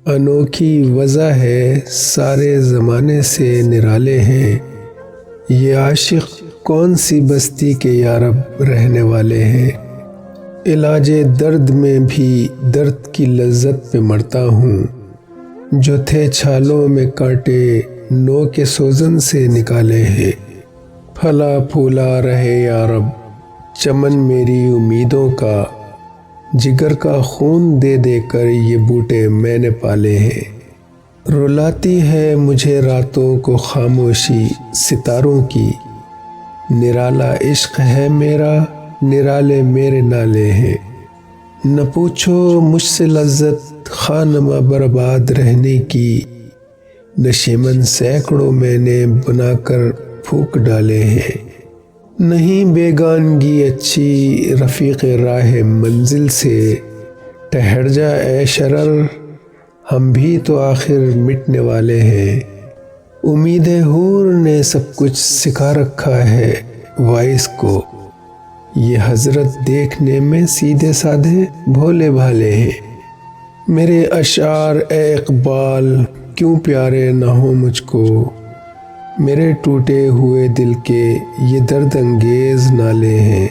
انوکھی وضع ہے سارے زمانے سے نرالے ہیں، یہ عاشق کون سی بستی کے یارب رہنے والے ہیں۔ علاج درد میں بھی درد کی لذت پہ مرتا ہوں، جو تھے چھالوں میں کانٹے نو کے سوزن سے نکالے ہیں۔ پھلا پھولا رہے یارب چمن میری امیدوں کا، جگر کا خون دے دے کر یہ بوٹے میں نے پالے ہیں۔ رلاتی ہے مجھے راتوں کو خاموشی ستاروں کی، نرالا عشق ہے میرا نرالے میرے نالے ہیں۔ نہ پوچھو مجھ سے لذت خانمہ برباد رہنے کی، نشیمن سینکڑوں میں نے بنا کر پھونک ڈالے ہیں۔ نہیں بیگانگی اچھی رفیق راہ منزل سے، ٹھہر جا اے شرر ہم بھی تو آخر مٹنے والے ہیں۔ امید حور نے سب کچھ سکھا رکھا ہے وائس کو، یہ حضرت دیکھنے میں سیدھے سادھے بھولے بھالے ہیں۔ میرے اشعار اے اقبال کیوں پیارے نہ ہوں مجھ کو، میرے ٹوٹے ہوئے دل کے یہ درد انگیز نالے ہیں۔